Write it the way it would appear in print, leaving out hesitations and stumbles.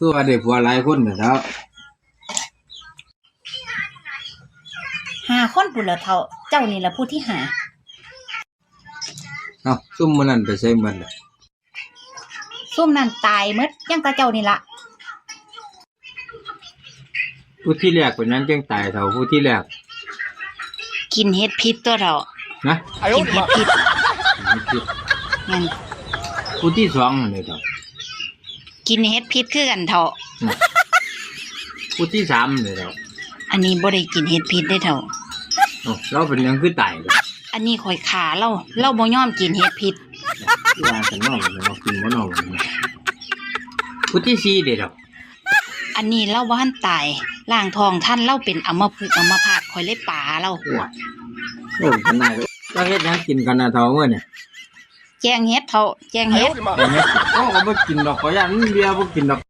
คือว่าได้ผัวหลายคนน่ะแล้ว5 คนพุ่นละเท่าเจ้านี่ละผู้ที่หาเอ้าซุ่มมื้อนั้นไปใส่หมดล่ะ ซุ่มนั่นตายหมดยังกะเจ้านี่ละ ผู้ที่แรกเป็นนั้นจังตายเท่าผู้ที่แรก กินเฮ็ดพิษตัวเท่า นะ กินเฮ็ดพิษ ไม่คิด งั้น ผู้ที่สองนั่นเลยเท่า กินเฮ็ดพิษคือกันเท่า ผู้ที่สามเลยเท่า อันนี้บ่ได้กินเฮ็ดพิษได้เท่า เอ้าเราเป็นหยังคือตายเลย อันนี้ข่อยขาเราบ่ยอมกินเฮ็ดพิษ ที่ว่ากันเนาะเรากินบ่เนาะผู้ที่สี่เด้อเท่า อันนี้เราบ่ทันตายร่างทองท่านเราเป็นอัมพฤกษ์อัมพาตข่อยเลยป่าเรา โอ้ยโอ้ยขนาดเราเฮ็ดหยังกินกันน่ะเท่ามื้อเนี่ย แจงเฮ็ดเท่าแจงเฮ็ด โอ้ก็บ่กินดอกขอยย่านมันเบียร์บ่กินดอก